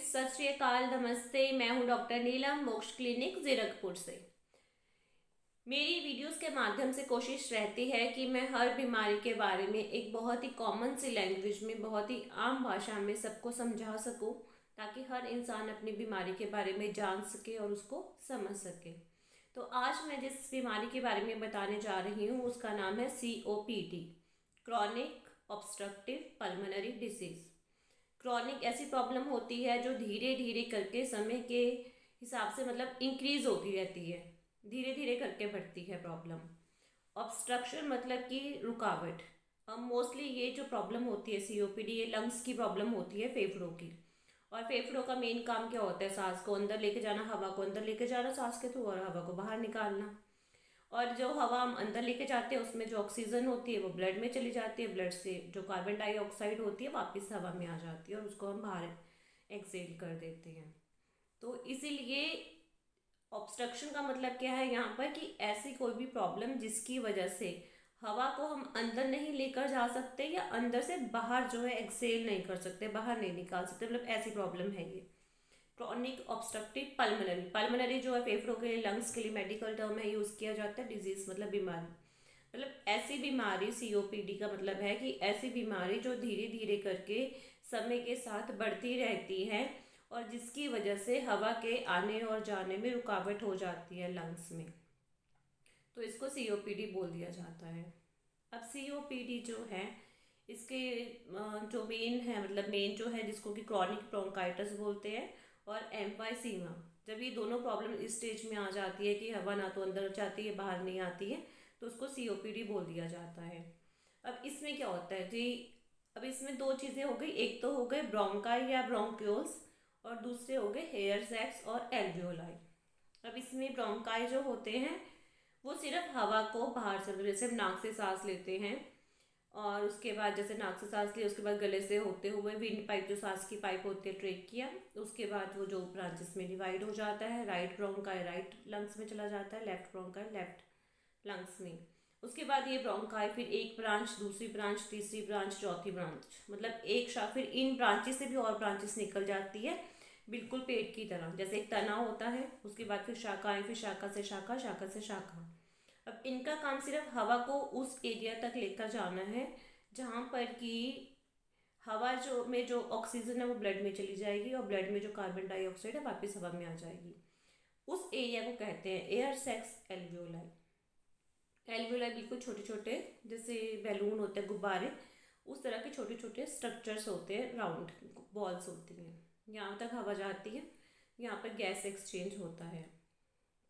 सत श्री अकाल, नमस्ते। मैं हूं डॉक्टर नीलम, मोक्ष क्लिनिक जीरकपुर से। मेरी वीडियोस के माध्यम से कोशिश रहती है कि मैं हर बीमारी के बारे में एक बहुत ही कॉमन सी लैंग्वेज में, बहुत ही आम भाषा में सबको समझा सकूं, ताकि हर इंसान अपनी बीमारी के बारे में जान सके और उसको समझ सके। तो आज मैं जिस बीमारी के बारे में बताने जा रही हूँ उसका नाम है COPD, chronic obstructive pulmonary disease. Chronic ऐसी प्रॉब्लम होती है जो धीरे धीरे करके समय के हिसाब से इंक्रीज होती रहती है, धीरे धीरे करके बढ़ती है प्रॉब्लम। ऑब्स्ट्रक्शन मतलब कि रुकावट। अब मोस्टली ये जो प्रॉब्लम होती है COPD, ये लंग्स की प्रॉब्लम होती है, फेफड़ों की। और फेफड़ों का मेन काम क्या होता है? सांस को अंदर लेके जाना, हवा को अंदर लेके जाना सांस के थ्रू, और हवा को बाहर निकालना। और जो हवा हम अंदर लेके जाते हैं उसमें जो ऑक्सीजन होती है वो ब्लड में चली जाती है, ब्लड से जो कार्बन डाइऑक्साइड होती है वापस हवा में आ जाती है और उसको हम बाहर एक्सेल कर देते हैं। तो इसीलिए ऑब्स्ट्रक्शन का मतलब क्या है यहाँ पर कि ऐसी कोई भी प्रॉब्लम जिसकी वजह से हवा को हम अंदर नहीं लेकर जा सकते या अंदर से बाहर जो है एक्सेल नहीं कर सकते, बाहर नहीं निकाल सकते, ऐसी प्रॉब्लम है ये क्रॉनिक ऑब्स्ट्रक्टिव पल्मोनरी। पल्मोनरी जो है फेफड़ों के लिए, लंग्स के लिए मेडिकल टर्म है, यूज़ किया जाता है। डिजीज मतलब बीमारी, ऐसी बीमारी। COPD का मतलब है कि ऐसी बीमारी जो धीरे धीरे करके समय के साथ बढ़ती रहती है और जिसकी वजह से हवा के आने और जाने में रुकावट हो जाती है लंग्स में, तो इसको COPD बोल दिया जाता है। अब COPD जो है इसके जो मेन है, मेन जो है जिसको कि क्रॉनिक ब्रोंकाइटिस बोलते हैं, और एम्फाइसीमा। जब ये दोनों प्रॉब्लम इस स्टेज में आ जाती है कि हवा ना तो अंदर जाती है बाहर नहीं आती है, तो उसको COPD बोल दिया जाता है। अब इसमें क्या होता है जी? अब इसमें दो चीज़ें हो गई, एक तो हो गए ब्रोंकाई या ब्रोंक्यूल्स, और दूसरे हो गए हेयर सैक्स और एल्वियोलाई। अब इसमें ब्रोंकाई जो होते हैं वो सिर्फ हवा को बाहर से, जैसे नाक से सांस लेते हैं और उसके बाद जैसे नाक से सांस लिया उसके बाद गले से होते हुए विंड पाइप, जो सांस की पाइप होती है, ट्रेक किया, उसके बाद वो जो ब्रांचेस में डिवाइड हो जाता है। राइट ब्रोंकाई राइट लंग्स में चला जाता है, लेफ्ट ब्रोंकाई लेफ्ट लंग्स में। उसके बाद ये ब्रोंकाई फिर एक ब्रांच, दूसरी ब्रांच, तीसरी ब्रांच, चौथी ब्रांच, एक शाखा, फिर इन ब्रांचेस से भी और ब्रांचेस निकल जाती है, बिल्कुल पेड़ की तरह। जैसे एक तना होता है, उसके बाद फिर शाखाएं, फिर शाखा से शाखा, शाखा से शाखा। अब इनका काम सिर्फ हवा को उस एरिया तक लेकर जाना है जहाँ पर कि हवा जो ऑक्सीजन है वो ब्लड में चली जाएगी और ब्लड में जो कार्बन डाइऑक्साइड है वापस हवा में आ जाएगी। उस एरिया को कहते हैं एयर सैक्स एल्वियोलाई। एल्वियोलाई बिल्कुल छोटे छोटे, जैसे बैलून होते हैं, गुब्बारे, उस तरह के छोटे छोटे स्ट्रक्चर्स होते हैं, राउंड बॉल्स होती हैं। यहाँ तक हवा जाती है, यहाँ पर गैस एक्सचेंज होता है।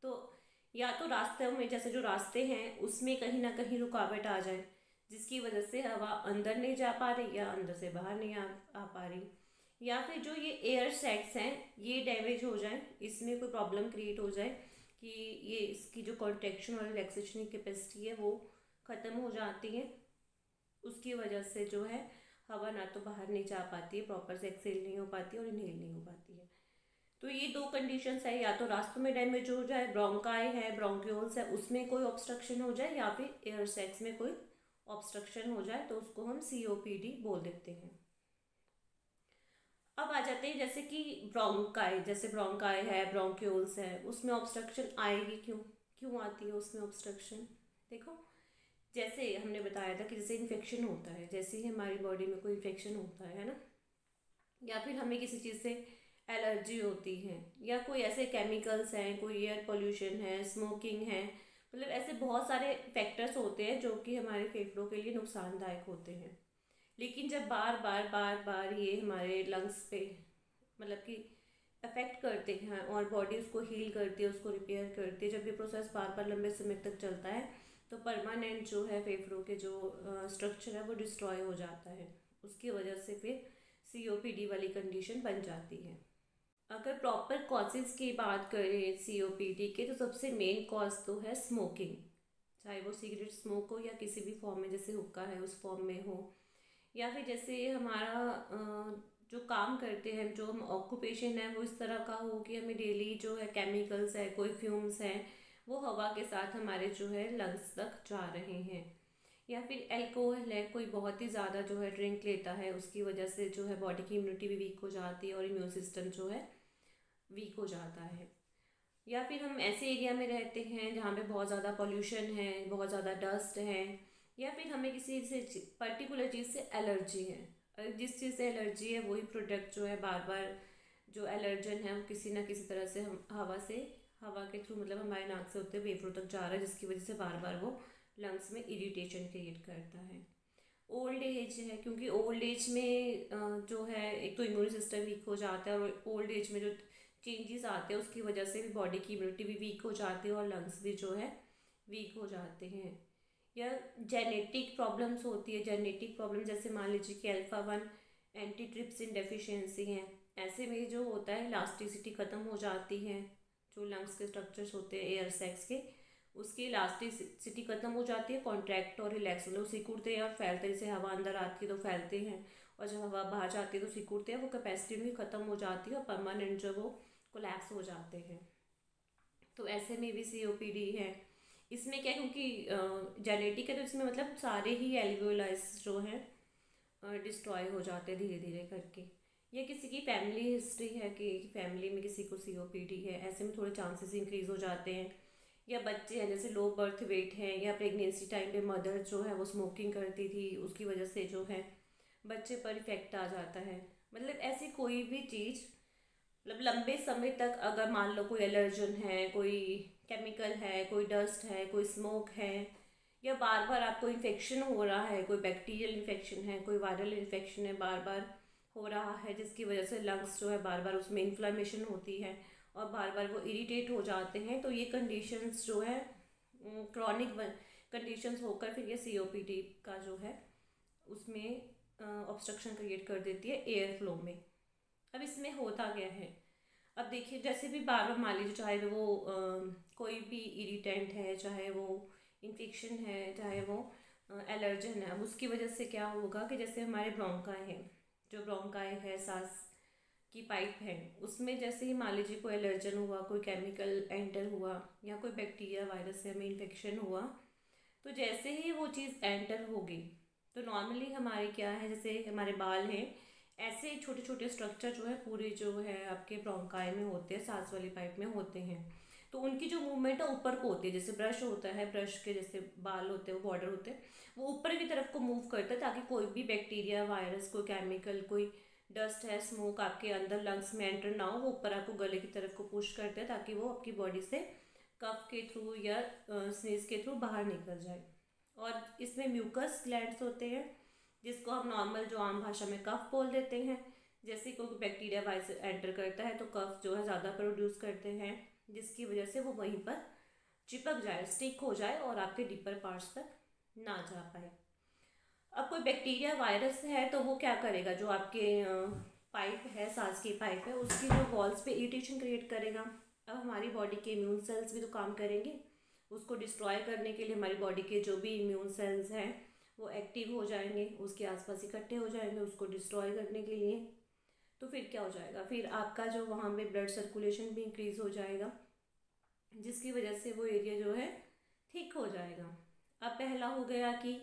तो या तो रास्तों में, जैसे जो रास्ते हैं उसमें कहीं ना कहीं रुकावट आ जाए जिसकी वजह से हवा अंदर नहीं जा पा रही या अंदर से बाहर नहीं आ पा रही, या फिर जो ये एयर सैक्स हैं ये डैमेज हो जाए, इसमें कोई प्रॉब्लम क्रिएट हो जाए कि ये इसकी जो कॉन्ट्रैक्शन और रिलैक्सेशन की कैपेसिटी है वो ख़त्म हो जाती है। उसकी वजह से जो है हवा ना तो बाहर नहीं जा पाती है, प्रॉपर से एक्सेल नहीं हो पाती और इनहेल नहीं हो पाती है। तो ये दो कंडीशंस है, या तो रास्तों में डैमेज हो जाए, ब्रोंकाई है, ब्रोंक्यूल्स है, उसमें कोई ऑब्स्ट्रक्शन हो जाए, या फिर एयर सैक्स में कोई ऑब्स्ट्रक्शन हो जाए, तो उसको हम COPD बोल देते हैं। अब आ जाते हैं जैसे कि ब्रोंकाई, जैसे ब्रोंकाई है, ब्रोंक्यूल्स है, उसमें ऑब्स्ट्रक्शन आएगी क्यों? क्यों आती है उसमें ऑब्स्ट्रक्शन? देखो, जैसे हमने बताया था कि जैसे इन्फेक्शन होता है, जैसे ही हमारी बॉडी में कोई इन्फेक्शन होता है ना, या फिर हमें किसी चीज़ से एलर्जी होती है, या कोई ऐसे केमिकल्स हैं, कोई एयर पोल्यूशन है, स्मोकिंग है, ऐसे बहुत सारे फैक्टर्स होते हैं जो कि हमारे फेफड़ों के लिए नुकसानदायक होते हैं। लेकिन जब बार बार बार बार ये हमारे लंग्स पे कि अफेक्ट करते हैं और बॉडी उसको हील करती है, उसको रिपेयर करती है, जब ये प्रोसेस बार बार लंबे समय तक चलता है तो परमानेंट जो है फेफड़ों के जो स्ट्रक्चर है वो डिस्ट्रॉय हो जाता है। उसकी वजह से फिर COPD वाली कंडीशन बन जाती है। अगर प्रॉपर कॉजेज़ की बात करें COPD के, तो सबसे मेन कॉज तो है स्मोकिंग, चाहे वो सिगरेट स्मोक हो या किसी भी फॉर्म में, जैसे हुक्का है उस फॉर्म में हो, या फिर जैसे हमारा जो काम करते हैं, जो हम ऑक्यूपेशन है वो इस तरह का हो कि हमें डेली जो है केमिकल्स है, कोई फ्यूम्स हैं, वो हवा के साथ हमारे जो है लंग्स तक जा रहे हैं, या फिर अल्कोहल है, कोई बहुत ही ज़्यादा जो है ड्रिंक लेता है, उसकी वजह से जो है बॉडी की इम्यूनिटी भी वीक हो जाती है और इम्यून सिस्टम जो है वीक हो जाता है। या फिर हम ऐसे एरिया में रहते हैं जहाँ पे बहुत ज़्यादा पॉल्यूशन है, बहुत ज़्यादा डस्ट है, या फिर हमें किसी से पर्टिकुलर चीज़ से एलर्जी है। जिस चीज़ से एलर्जी है वही प्रोडक्ट जो है बार बार जो एलर्जन है वो किसी ना किसी तरह से हम हवा के थ्रू मतलब हमारे नाक से होते फेफड़ों तक जा रहा है, जिसकी वजह से बार बार वो लंग्स में इरिटेशन क्रिएट करता है। ओल्ड एज है, क्योंकि ओल्ड एज में जो है एक तो इम्यून सिस्टम वीक हो जाता है और ओल्ड एज में जो चेंजेस आते हैं उसकी वजह से भी बॉडी की इम्यूनिटी भी वीक हो जाती है और लंग्स भी जो है वीक हो जाते हैं। या जेनेटिक प्रॉब्लम्स होती है, जेनेटिक प्रॉब्लम जैसे मान लीजिए कि अल्फा 1 एंटीट्रिप्सिन डेफिशिएंसी है, ऐसे में जो होता है इलास्टिसिटी ख़त्म हो जाती है। जो लंग्स के स्ट्रक्चर्स होते हैं एयर सैक्स के, उसकी इलास्टिसिटी ख़त्म हो जाती है, कॉन्ट्रैक्ट और रिलैक्स मतलब सिकुड़ते हैं और फैलते, जैसे हवा अंदर आती है तो फैलते हैं और जब हवा बाहर जाती है तो सिकुड़ते हैं, वो कैपेसिटी भी ख़त्म हो जाती है और परमानेंट जो वो कोलैप्स हो जाते हैं। तो ऐसे में भी COPD है। इसमें क्या, क्योंकि जेनेटिक है तो इसमें मतलब सारे ही एल्वियोलाइज जो हैं डिस्ट्रॉय हो जाते हैं धीरे धीरे करके। या किसी की फैमिली हिस्ट्री है कि फैमिली में किसी को COPD है, ऐसे में थोड़े चांसेस इंक्रीज़ हो जाते हैं। या बच्चे हैं जैसे लो बर्थ वेट है, या प्रेगनेंसी टाइम पे मदर जो है वो स्मोकिंग करती थी, उसकी वजह से जो है बच्चे पर इफेक्ट आ जाता है। मतलब ऐसी कोई भी चीज़ मतलब लंबे समय तक अगर मान लो कोई एलर्जन है, कोई केमिकल है, कोई डस्ट है, कोई स्मोक है, या बार बार आपको इन्फेक्शन हो रहा है, कोई बैक्टीरियल इन्फेक्शन है, कोई वायरल इन्फेक्शन है बार बार हो रहा है, जिसकी वजह से लंग्स जो है बार बार उसमें इन्फ्लामेशन होती है और बार बार वो इरिटेट हो जाते हैं, तो ये कंडीशंस जो है क्रॉनिक कंडीशंस होकर फिर ये COPD का जो है उसमें ऑब्स्ट्रक्शन क्रिएट कर देती है एयर फ्लो में। अब इसमें होता क्या है, अब देखिए जैसे भी बार बार मान लीजिए चाहे वो कोई भी इरिटेंट है, चाहे वो इन्फेक्शन है, चाहे वो एलर्जन है, अब उसकी वजह से क्या होगा कि जैसे हमारे ब्रोंकाई हैं, जो ब्रोंकाई है सांस की पाइप है, उसमें जैसे ही मान लीजिए कोई एलर्जन हुआ, कोई केमिकल एंटर हुआ, या कोई बैक्टीरिया वायरस से हमें इन्फेक्शन हुआ, तो जैसे ही वो चीज़ एंटर होगी तो नॉर्मली हमारे क्या है, जैसे हमारे बाल हैं, ऐसे छोटे छोटे स्ट्रक्चर जो है पूरे जो है आपके ब्रोंकाई में होते हैं, सांस वाली पाइप में होते हैं, तो उनकी जो मूवमेंट है ऊपर को होती है। जैसे ब्रश होता है, ब्रश के जैसे बाल होते हैं वो बॉर्डर होते हैं, वो ऊपर की तरफ को मूव करता है ताकि कोई भी बैक्टीरिया वायरस, कोई केमिकल, कोई डस्ट है, स्मोक आपके अंदर लंग्स में एंटर ना हो, वो ऊपर आपको गले की तरफ को पुश करते हैं ताकि वो आपकी बॉडी से कफ के थ्रू या स्नीज के थ्रू बाहर निकल जाए। और इसमें म्यूकस ग्लैंड्स होते हैं, जिसको हम नॉर्मल जो आम भाषा में कफ बोल देते हैं। जैसे कोई बैक्टीरिया वायरस एंटर करता है तो कफ जो है ज़्यादा प्रोड्यूस करते हैं, जिसकी वजह से वो वहीं पर चिपक जाए, स्टिक हो जाए और आपके डीपर पार्ट्स तक ना जा पाए। अब कोई बैक्टीरिया वायरस है तो वो क्या करेगा, जो आपके पाइप है, सांस की पाइप है, उसकी जो वॉल्स पे इरिटेशन क्रिएट करेगा। अब हमारी बॉडी के इम्यून सेल्स भी तो काम करेंगे, उसको डिस्ट्रॉय करने के लिए हमारी बॉडी के जो भी इम्यून सेल्स हैं वो एक्टिव हो जाएंगे, उसके आसपास इकट्ठे हो जाएंगे उसको डिस्ट्रॉय करने के लिए। तो फिर क्या हो जाएगा, फिर आपका जो वहाँ पे ब्लड सर्कुलेशन भी इंक्रीज़ हो जाएगा, जिसकी वजह से वो एरिया जो है ठीक हो जाएगा। अब पहला हो गया कि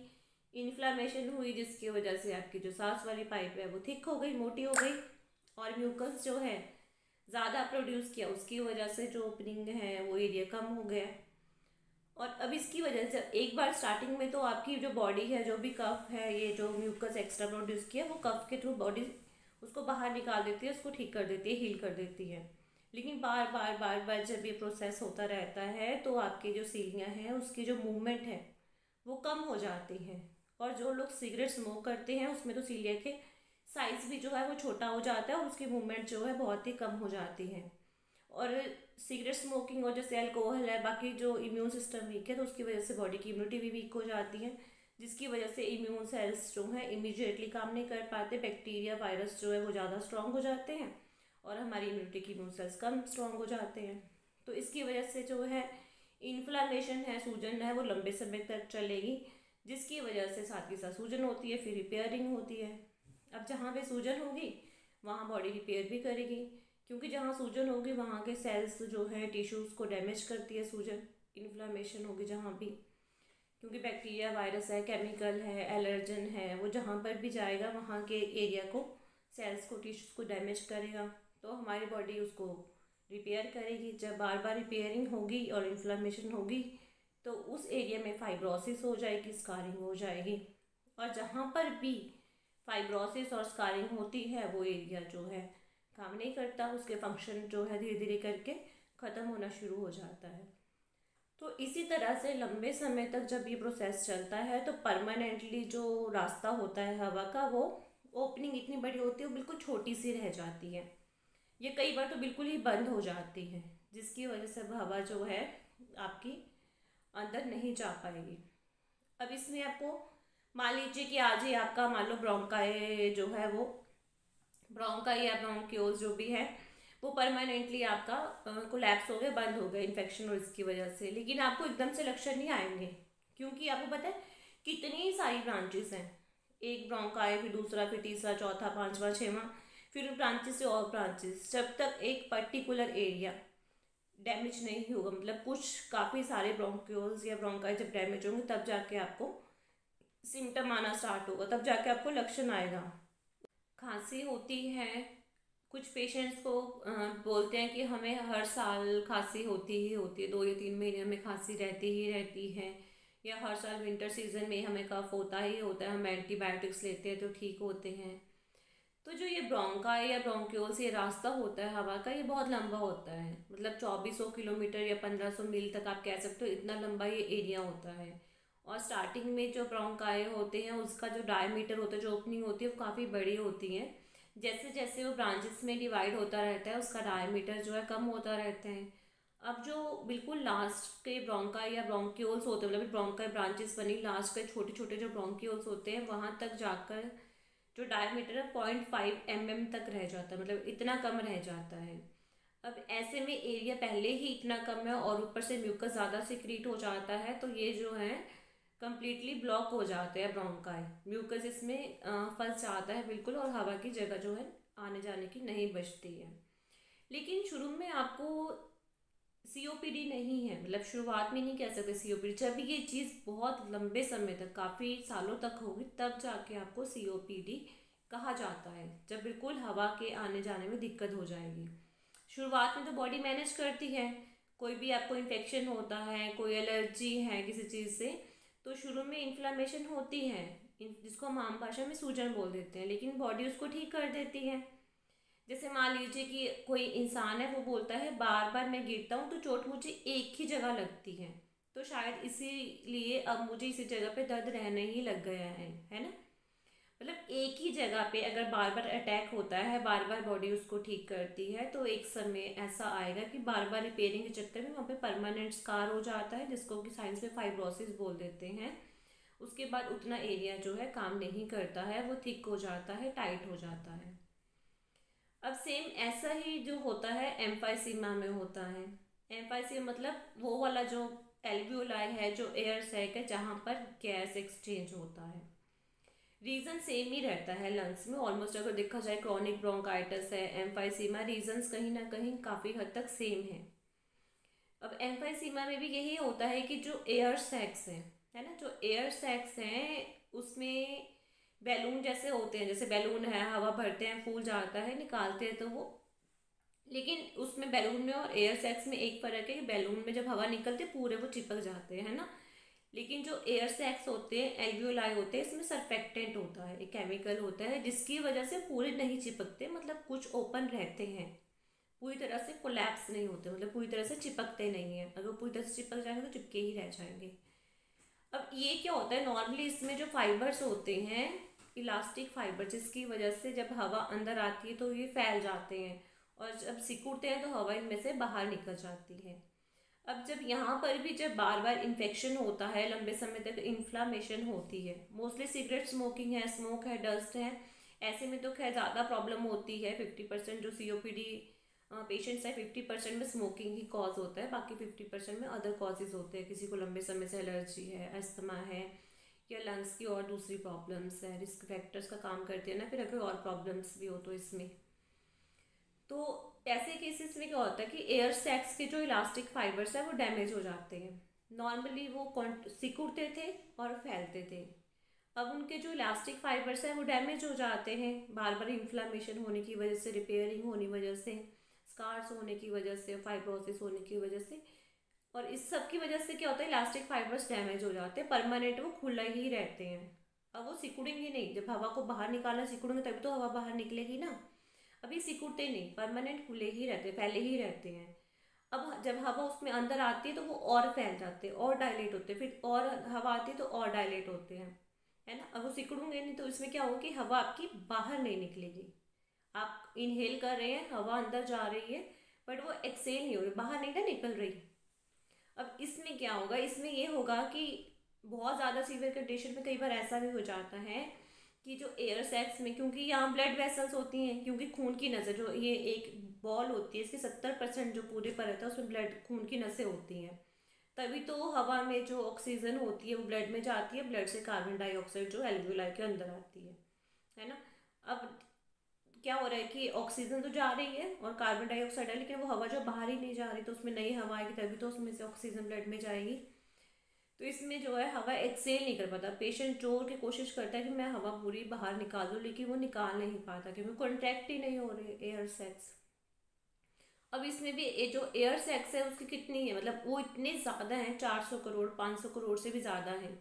इन्फ्लामेशन हुई, जिसकी वजह से आपकी जो सांस वाली पाइप है वो थिक हो गई, मोटी हो गई, और म्यूकस जो है ज़्यादा प्रोड्यूस किया, उसकी वजह से जो ओपनिंग है वो एरिया कम हो गया। और अब इसकी वजह से एक बार स्टार्टिंग में तो आपकी जो बॉडी है, जो भी कफ है, ये जो म्यूकस एक्स्ट्रा प्रोड्यूस किया वो कफ के थ्रू बॉडी उसको बाहर निकाल देती है, उसको ठीक कर देती है, हील कर देती है। लेकिन बार बार बार बार जब ये प्रोसेस होता रहता है तो आपकी जो सीलियाँ हैं उसकी जो मूवमेंट है वो कम हो जाती हैं। और जो लोग सिगरेट स्मोक करते हैं उसमें तो सीलिया के साइज़ भी जो है वो छोटा हो जाता है और उसकी मूवमेंट जो है बहुत ही कम हो जाती है। और सिगरेट स्मोकिंग और जैसे अल्कोहल है, बाकी जो इम्यून सिस्टम वीक है तो उसकी वजह से बॉडी की इम्यूनिटी भी वीक हो जाती है, जिसकी वजह से इम्यून सेल्स जो है इमीडिएटली काम नहीं कर पाते, बैक्टीरिया वायरस जो है वो ज़्यादा स्ट्रांग हो जाते हैं और हमारी इम्यूनिटी की इम्यून सेल्स कम स्ट्रांग हो जाते हैं। तो इसकी वजह से जो है इन्फ्लामेशन है, सूजन है, वो लंबे समय तक चलेगी, जिसकी वजह से साथ ही साथ सूजन होती है, फिर रिपेयरिंग होती है। अब जहाँ पे सूजन होगी वहाँ बॉडी रिपेयर भी करेगी, क्योंकि जहाँ सूजन होगी वहाँ के सेल्स जो है टिश्यूज़ को डैमेज करती है सूजन, इन्फ्लामेशन होगी जहाँ भी, क्योंकि बैक्टीरिया, वायरस है, केमिकल है, एलर्जन है, वो जहाँ पर भी जाएगा वहाँ के एरिया को, सेल्स को, टिश्यूज को डैमेज करेगा, तो हमारी बॉडी उसको रिपेयर करेगी। जब बार बार रिपेयरिंग होगी और इन्फ्लामेशन होगी तो उस एरिया में फाइब्रोसिस हो जाएगी, स्कारिंग हो जाएगी। और जहाँ पर भी फाइब्रोसिस और स्कारिंग होती है वो एरिया जो है काम नहीं करता, उसके फंक्शन जो है धीरे धीरे करके ख़त्म होना शुरू हो जाता है। तो इसी तरह से लंबे समय तक जब ये प्रोसेस चलता है तो परमानेंटली जो रास्ता होता है हवा का, वो ओपनिंग इतनी बड़ी होती है वो बिल्कुल छोटी सी रह जाती है। ये कई बार तो बिल्कुल ही बंद हो जाती है, जिसकी वजह से हवा जो है आपकी अंदर नहीं जा पाएगी। अब इसमें आपको मान लीजिए कि आज ही आपका मान लो ब्रोंकाई जो है वो, ब्रोंकाई या ब्रोंक्यूल्स जो भी है वो परमानेंटली आपका कोलैप्स हो गए, बंद हो गए इन्फेक्शन और इसकी वजह से। लेकिन आपको एकदम से लक्षण नहीं आएंगे, क्योंकि आपको पता है कितनी सारी ब्रांचेस हैं, एक ब्रोंकाई, फिर दूसरा, फिर तीसरा, चौथा, पांचवा, छठवां, फिर ब्रांचेस से और ब्रांचेस। जब तक एक पर्टिकुलर एरिया डैमेज नहीं होगा, मतलब कुछ काफ़ी सारे ब्रोंक्यूल्स या ब्रोंकाई जब डैमेज होंगे तब जाके आपको सिम्टम आना स्टार्ट होगा, तब जाके आपको लक्षण आएगा। खांसी होती है, कुछ पेशेंट्स को बोलते हैं कि हमें हर साल खांसी होती ही होती है, 2 या 3 महीने में खांसी रहती ही रहती है, या हर साल विंटर सीजन में हमें कफ होता ही होता है, हम एंटीबायोटिक्स लेते हैं तो ठीक होते हैं। तो जो ये ब्रोंकाई या ब्रोंक्यूल्स ये रास्ता होता है हवा का, ये बहुत लंबा होता है, मतलब 2400 किलोमीटर या 1500 मील तक आप कह सकते हो, इतना लंबा ये एरिया होता है। और स्टार्टिंग में जो ब्रोंकाई होते हैं उसका जो डायमीटर होता है, जो ओपनिंग होती है वो काफ़ी बड़ी होती है। जैसे जैसे वो ब्रांचेस में डिवाइड होता रहता है उसका डायमीटर जो है कम होता रहता है। अब जो बिल्कुल लास्ट के ब्रोंकाई या ब्रोंक्यूल्स होते हैं, मतलब ब्रोंकाई ब्रांचेस बनी, लास्ट के छोटे छोटे जो ब्रोंक्यूल्स होते हैं वहाँ तक जाकर जो डायमीटर है 0.5 mm तक रह जाता है, मतलब इतना कम रह जाता है। अब ऐसे में एरिया पहले ही इतना कम है और ऊपर से म्यूकस ज़्यादा सिक्रीट हो जाता है, तो ये जो है कम्प्लीटली ब्लॉक हो जाते हैं ब्रोंकाई, म्यूकस इसमें फंस जाता है बिल्कुल, और हवा की जगह जो है आने जाने की नहीं बचती है। लेकिन शुरू में आपको सीओपीडी नहीं है, मतलब शुरुआत में नहीं कह सकते सीओपीडी, जब ये चीज़ बहुत लंबे समय तक, काफ़ी सालों तक होगी तब जाके आपको सीओपीडी कहा जाता है, जब बिल्कुल हवा के आने जाने में दिक्कत हो जाएगी। शुरुआत में तो बॉडी मैनेज करती है, कोई भी आपको इन्फेक्शन होता है, कोई एलर्जी है किसी चीज़ से, तो शुरू में इन्फ्लामेशन होती है, जिसको हम आम भाषा में सूजन बोल देते हैं, लेकिन बॉडी उसको ठीक कर देती है। जैसे मान लीजिए कि कोई इंसान है, वो बोलता है बार बार मैं गिरता हूँ तो चोट मुझे एक ही जगह लगती है, तो शायद इसीलिए अब मुझे इसी जगह पे दर्द रहने ही लग गया है ना। मतलब एक ही जगह पे अगर बार बार अटैक होता है, बार बार बॉडी उसको ठीक करती है, तो एक समय ऐसा आएगा कि बार बार रिपेयरिंग के चक्कर में वहाँ पे परमानेंट स्कार हो जाता है, जिसको कि साइंस में फाइब्रोसिस बोल देते हैं। उसके बाद उतना एरिया जो है काम नहीं करता है, वो थिक हो जाता है, टाइट हो जाता है। अब सेम ऐसा ही जो होता है एम्फाइसीमा में होता है। एम्फाइसीमा मतलब वो वाला जो एल्वियोलाई है, जो एयर सैक है, जहाँ पर गैस एक्सचेंज होता है। रीज़न सेम ही रहता है लंग्स में ऑलमोस्ट, अगर देखा जाए क्रॉनिक ब्रोंकाइटिस है, एम्फाइसीमा, रीजंस कहीं ना कहीं काफ़ी हद तक सेम है। अब एम्फाइसीमा में भी यही होता है कि जो एयर सैक्स हैं, है ना, जो एयर सैक्स हैं उसमें बैलून जैसे होते हैं, जैसे बैलून है, हवा भरते हैं, फूल जाता है, निकालते हैं तो वो, लेकिन उसमें बैलून में और एयर सैक्स में एक फ़र्क है कि बैलून में जब हवा निकलती है पूरे वो चिपक जाते हैं, है ना, लेकिन जो एयर सैक्स होते हैं, एल्वियोलाई होते हैं, इसमें सरफेक्टेंट होता है, एक केमिकल होता है जिसकी वजह से पूरे नहीं चिपकते, मतलब कुछ ओपन रहते हैं, पूरी तरह से कोलैप्स नहीं होते, मतलब पूरी तरह से चिपकते नहीं हैं। अगर पूरी तरह से चिपक जाएंगे तो चिपके ही रह जाएंगे। अब ये क्या होता है, नॉर्मली इसमें जो फाइबर्स होते हैं, इलास्टिक फाइबर, जिसकी वजह से जब हवा अंदर आती है तो ये फैल जाते हैं, और जब सिकुड़ते हैं तो हवा इनमें से बाहर निकल जाती है। अब जब यहाँ पर भी जब बार बार इन्फेक्शन होता है, लंबे समय तक इन्फ्लामेशन होती है, मोस्टली सिगरेट स्मोकिंग है, स्मोक है, डस्ट है, ऐसे में तो खैर ज़्यादा प्रॉब्लम होती है। 50% जो सीओपीडी पेशेंट्स है, 50% में स्मोकिंग ही कॉज होता है, बाकी 50% में अदर कॉजेज होते हैं। किसी को लंबे समय से एलर्जी है, अस्थमा है, या लंग्स की और दूसरी प्रॉब्लम्स है, रिस्क फैक्टर्स का काम करते हैं ना, फिर अगर और प्रॉब्लम्स भी हो तो इसमें, तो ऐसे केसेस में क्या होता है कि एयर सैक्स के जो इलास्टिक फाइबर्स है वो डैमेज हो जाते हैं। नॉर्मली वो सिकुड़ते थे और फैलते थे। अब उनके जो इलास्टिक फाइबर्स हैं वो डैमेज हो जाते हैं, बार बार इन्फ्लामेशन होने की वजह से, रिपेयरिंग होने की वजह से, स्कार्स होने की वजह से, फाइब्रोसिस होने की वजह से। और इस सब की वजह से क्या होता है, इलास्टिक फाइबर्स डैमेज हो जाते हैं, परमानेंट वो खुला ही रहते हैं। अब वो सिकुड़ेंगे नहीं, जब हवा को बाहर निकालना सिकुड़ेंगे तभी तो हवा बाहर निकलेगी ना। अभी सिकुड़ते नहीं, परमानेंट खुले ही रहते, फैले ही रहते हैं। अब जब हवा उसमें अंदर आती है तो वो और फैल जाते हैं और डायलेट होते हैं, फिर और हवा आती है तो और डायलेट होते हैं, है ना। अब वो सिकुड़ेंगे नहीं तो इसमें क्या होगा कि हवा आपकी बाहर नहीं निकलेगी। आप इनहेल कर रहे हैं, हवा अंदर जा रही है, बट वो एक्सेल नहीं हो रही, बाहर नहीं ना निकल रही। अब इसमें क्या होगा, इसमें ये होगा कि बहुत ज़्यादा सीवियर कंडीशन में कई बार ऐसा भी हो जाता है कि जो एयर सैक्स में, क्योंकि यहाँ ब्लड वेसल्स होती हैं, क्योंकि खून की नसें, जो ये एक बॉल होती है इसके 70% जो पूरे पर रहता है उसमें ब्लड, खून की नसें होती हैं। तभी तो हवा में जो ऑक्सीजन होती है वो ब्लड में जाती है, ब्लड से कार्बन डाइऑक्साइड जो एल्वियोलाई के अंदर आती है ना। अब क्या हो रहा है कि ऑक्सीजन तो जा रही है और कार्बन डाइऑक्साइड है, लेकिन वो हवा जो बाहर ही नहीं जा रही, तो उसमें नई हवा आएगी तभी तो उसमें से ऑक्सीजन ब्लड में जाएगी। तो इसमें जो है हवा एक्सेल नहीं कर पाता, पेशेंट जोर की कोशिश करता है कि मैं हवा पूरी बाहर निकाल दूँ, लेकिन वो निकाल नहीं पाता क्योंकि कॉन्ट्रैक्ट ही नहीं हो रहे एयर सैक्स। अब इसमें भी ये जो एयर सैक्स है उसकी कितनी है, मतलब वो इतने ज़्यादा हैं, 400 करोड़ 500 करोड़ से भी ज़्यादा हैं।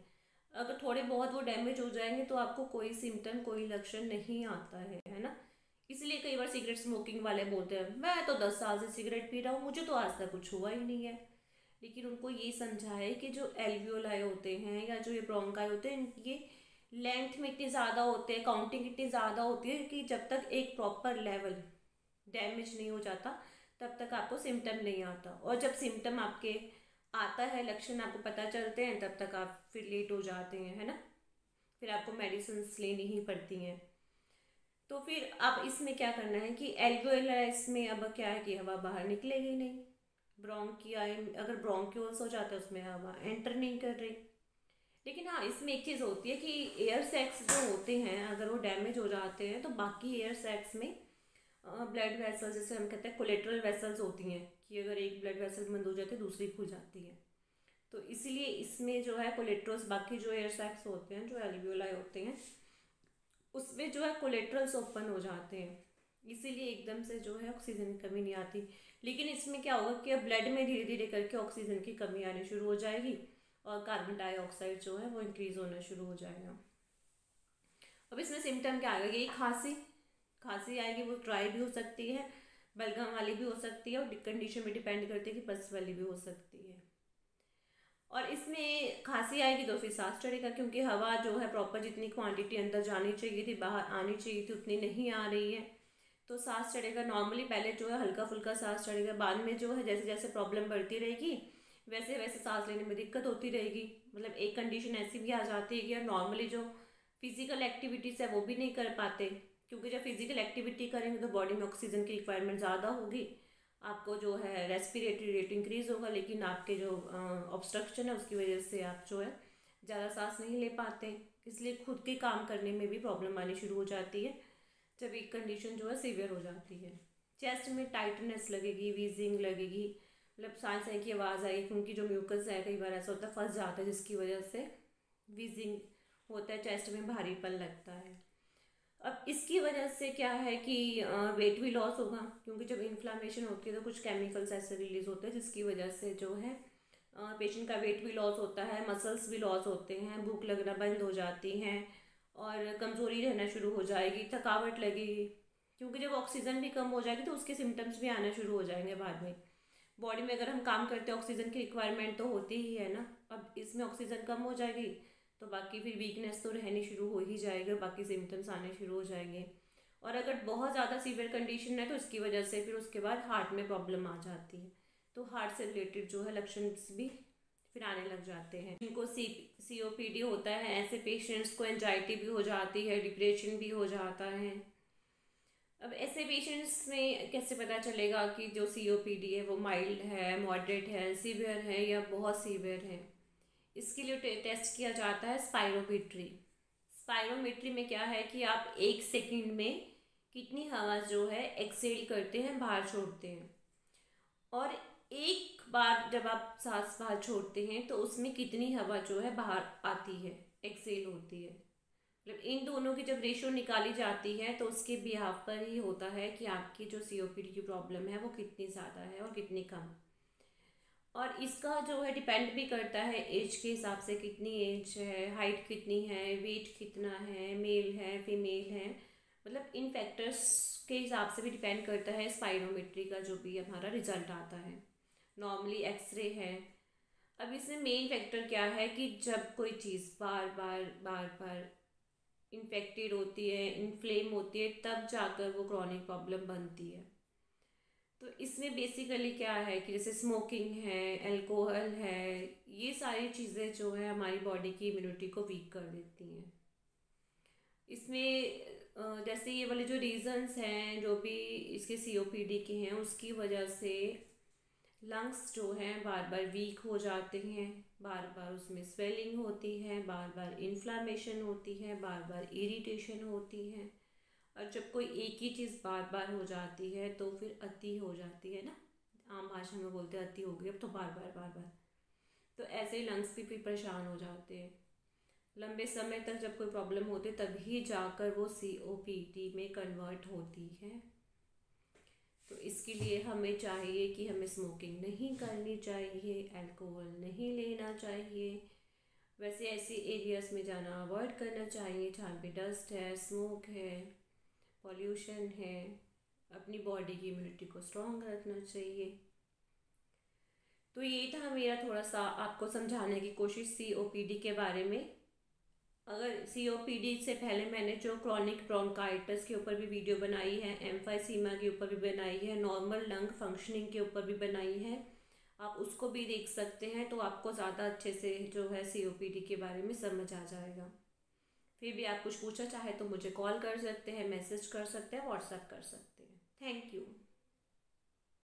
अगर थोड़े बहुत वो डैमेज हो जाएंगे तो आपको कोई सिम्टम, कोई लक्षण नहीं आता है ना। इसलिए कई बार सिगरेट स्मोकिंग वाले बोलते हैं मैं तो 10 साल से सिगरेट पी रहा हूँ, मुझे तो आज तक कुछ हुआ ही नहीं है। लेकिन उनको ये समझा है कि जो एल्वियोलाई होते हैं या जो ये ब्रोंकाई होते हैं, ये लेंथ में इतने ज़्यादा होते हैं, काउंटिंग इतनी ज़्यादा होती है कि जब तक एक प्रॉपर लेवल डैमेज नहीं हो जाता तब तक आपको सिम्टम नहीं आता। और जब सिम्टम आपके आता है, लक्षण आपको पता चलते हैं, तब तक आप फिर लेट हो जाते हैं, है ना। फिर आपको मेडिसिन लेनी ही पड़ती हैं। तो फिर अब इसमें क्या करना है कि एल्वियोलाइज में अब क्या है कि हवा बाहर निकलेगी नहीं, ब्रोंकियाई अगर ब्रोंक्यूल्स हो जाता है उसमें हवा एंटर नहीं कर रही। लेकिन हाँ, इसमें एक चीज़ होती है कि एयर सैक्स जो होते हैं अगर वो डैमेज हो जाते हैं तो बाकी एयर सैक्स में ब्लड वेसल्स, जैसे हम कहते हैं कोलेट्रल वेसल्स होती हैं, कि अगर एक ब्लड वेसल बंद हो जाती है दूसरी खुल जाती है। तो इसीलिए इसमें जो है कोलेट्रल्स, बाकी जो एयर सैक्स होते हैं जो एल्वियोलाई होते हैं उसमें जो है कोलेट्रल्स ओपन हो जाते हैं, इसीलिए एकदम से जो है ऑक्सीजन की कमी नहीं आती। लेकिन इसमें क्या होगा कि अब ब्लड में धीरे धीरे करके ऑक्सीजन की कमी आनी शुरू हो जाएगी और कार्बन डाइऑक्साइड जो है वो इंक्रीज होना शुरू हो जाएगा। अब इसमें सिम्टम क्या आएगा, यही खांसी, खांसी आएगी, वो ड्राई भी हो सकती है, बलगम वाली भी हो सकती है, और कंडीशन में डिपेंड करती है कि पस वाली भी हो सकती है। और इसमें खांसी आएगी तो फिर सांस चढ़ेगा, क्योंकि हवा जो है प्रॉपर जितनी क्वांटिटी अंदर जानी चाहिए थी, बाहर आनी चाहिए थी, उतनी नहीं आ रही है, तो सांस चढ़ेगा। नॉर्मली पहले जो है हल्का फुल्का सांस चढ़ेगा, बाद में जो है जैसे जैसे प्रॉब्लम बढ़ती रहेगी वैसे वैसे सांस लेने में दिक्कत होती रहेगी। मतलब एक कंडीशन ऐसी भी आ जाती है कि नॉर्मली जो फिजिकल एक्टिविटीज़ है वो भी नहीं कर पाते, क्योंकि जब फिजिकल एक्टिविटी करेंगे तो बॉडी में ऑक्सीजन की रिक्वायरमेंट ज़्यादा होगी, आपको जो है रेस्पिरेटरी रेट इंक्रीज होगा, लेकिन आपके जो ऑब्स्ट्रक्शन है उसकी वजह से आप जो है ज़्यादा सांस नहीं ले पाते, इसलिए खुद के काम करने में भी प्रॉब्लम आनी शुरू हो जाती है जब एक कंडीशन जो है सीवियर हो जाती है। चेस्ट में टाइटनेस लगेगी, वीजिंग लगेगी, मतलब सांस की आवाज़ आएगी, क्योंकि जो म्यूकस है कई बार ऐसा होता है फंस जाता है जिसकी वजह से वीजिंग होता है, चेस्ट में भारीपन लगता है। अब इसकी वजह से क्या है कि वेट भी लॉस होगा, क्योंकि जब इन्फ्लामेशन होती है तो कुछ केमिकल्स ऐसे रिलीज होते हैं जिसकी वजह से जो है पेशेंट का वेट भी लॉस होता है, मसल्स भी लॉस होते हैं, भूख लगना बंद हो जाती हैं और कमज़ोरी रहना शुरू हो जाएगी, थकावट लगेगी, क्योंकि जब ऑक्सीजन भी कम हो जाएगी तो उसके सिम्टम्स भी आना शुरू हो जाएंगे बाद में। बॉडी में अगर हम काम करते हैं ऑक्सीजन की रिक्वायरमेंट तो होती ही है ना, अब इसमें ऑक्सीजन कम हो जाएगी तो बाकी फिर वीकनेस तो रहनी शुरू हो ही जाएगी, बाकी सिम्टम्स आने शुरू हो जाएंगे। और अगर बहुत ज़्यादा सीवियर कंडीशन है तो इसकी वजह से फिर उसके बाद हार्ट में प्रॉब्लम आ जाती है, तो हार्ट से रिलेटेड जो है लक्षण भी फिर आने लग जाते हैं। जिनको COPD होता है ऐसे पेशेंट्स को एंजाइटी भी हो जाती है, डिप्रेशन भी हो जाता है। अब ऐसे पेशेंट्स में कैसे पता चलेगा कि जो COPD है वो माइल्ड है, मॉडरेट है, सीवियर है या बहुत सीवियर है? इसके लिए टेस्ट किया जाता है स्पायरोमीट्री। स्पायरोमीट्री में क्या है कि आप 1 सेकंड में कितनी हवा जो है एक्सेल करते हैं, बाहर छोड़ते हैं, और एक बार जब आप सांस बाहर छोड़ते हैं तो उसमें कितनी हवा जो है बाहर आती है, एक्सेल होती है। मतलब इन दोनों की जब रेशो निकाली जाती है तो उसके बिहाफ पर ही होता है कि आपकी जो COPD की प्रॉब्लम है वो कितनी ज़्यादा है और कितनी कम। और इसका जो है डिपेंड भी करता है एज के हिसाब से, कितनी एज है, हाइट कितनी है, वेट कितना है, मेल है फीमेल है, मतलब इन फैक्टर्स के हिसाब से भी डिपेंड करता है स्पाइरोमेट्री का जो भी हमारा रिजल्ट आता है। नॉर्मली एक्सरे है। अब इसमें मेन फैक्टर क्या है कि जब कोई चीज़ बार बार बार बार इन्फेक्टेड होती है, इन्फ्लेम होती है, तब जाकर वो क्रॉनिक प्रॉब्लम बनती है। तो इसमें बेसिकली क्या है कि जैसे स्मोकिंग है, अल्कोहल है, ये सारी चीज़ें जो है हमारी बॉडी की इम्यूनिटी को वीक कर देती हैं। इसमें जैसे ये वाले जो रीजंस हैं जो भी इसके COPD के हैं, उसकी वजह से लंग्स जो हैं बार बार वीक हो जाते हैं, बार बार उसमें स्वेलिंग होती है, बार बार इन्फ्लामेशन होती है, बार बार इरिटेशन होती है। और जब कोई एक ही चीज़ बार बार हो जाती है तो फिर अति हो जाती है ना, आम भाषा में बोलते हैं अति हो गई अब तो बार बार बार बार। तो ऐसे ही लंग्स भी फिर परेशान हो जाते हैं। लंबे समय तक जब कोई प्रॉब्लम होती है तभी जाकर वो COPD में कन्वर्ट होती है। तो इसके लिए हमें चाहिए कि हमें स्मोकिंग नहीं करनी चाहिए, अल्कोहल नहीं लेना चाहिए, वैसे ऐसे एरियाज़ में जाना अवॉइड करना चाहिए जहाँ पे डस्ट है, स्मोक है, पॉल्यूशन है। अपनी बॉडी की इम्यूनिटी को स्ट्रॉन्ग रखना चाहिए। तो ये था मेरा थोड़ा सा आपको समझाने की कोशिश COPD के बारे में। अगर COPD से पहले मैंने जो क्रॉनिक ब्रोंकाइटिस के ऊपर भी वीडियो बनाई है, एम्फाइसीमा के ऊपर भी बनाई है, नॉर्मल लंग फंक्शनिंग के ऊपर भी बनाई है, आप उसको भी देख सकते हैं। तो आपको ज़्यादा अच्छे से जो है COPD के बारे में समझ आ जाएगा। फिर भी आप कुछ पूछना चाहे तो मुझे कॉल कर सकते हैं, मैसेज कर सकते हैं, व्हाट्सएप कर सकते हैं। Thank you.